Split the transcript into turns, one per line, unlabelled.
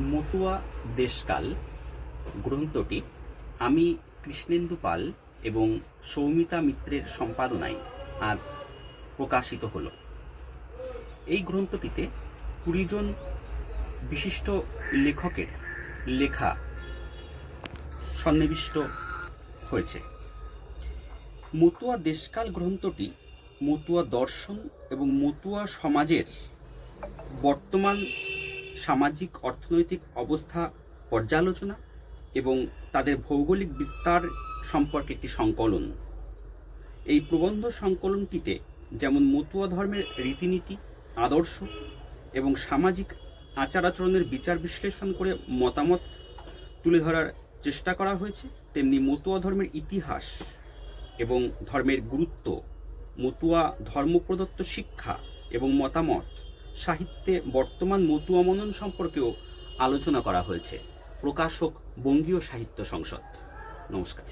মতুয়া দেশকাল গ্রন্থটি আমি কৃষ্ণেন্দু পাল এবং সৌমিতা মিত্রের সম্পাদনায় আজ প্রকাশিত হলো। এই গ্রন্থটিতে 20 জন বিশিষ্ট লেখকের লেখা সন্নিবিষ্ট হয়েছে। মতুয়া দেশকাল গ্রন্থটি মতুয়া দর্শন এবং মতুয়া সমাজের বর্তমান সামাজিক অর্থনৈতিক অবস্থা পর্যালোচনা এবং তাদের ভৌগোলিক বিস্তার সম্পর্কে একটি সংকলন। এই প্রবন্ধ সংকলনটিতে যেমন মতুয়া ধর্মের রীতিনীতি, আদর্শ এবং সামাজিক আচার আচরণের বিচার বিশ্লেষণ করে মতামত তুলে ধরার চেষ্টা করা হয়েছে, তেমনি মতুয়া ধর্মের ইতিহাস এবং ধর্মের গুরুত্ব, মতুয়া ধর্ম প্রদত্ত শিক্ষা এবং মতামত, সাহিত্যে বর্তমান মতুয়া মনন সম্পর্কেও আলোচনা করা হয়েছে। প্রকাশক বঙ্গীয় সাহিত্য সংসদ। নমস্কার।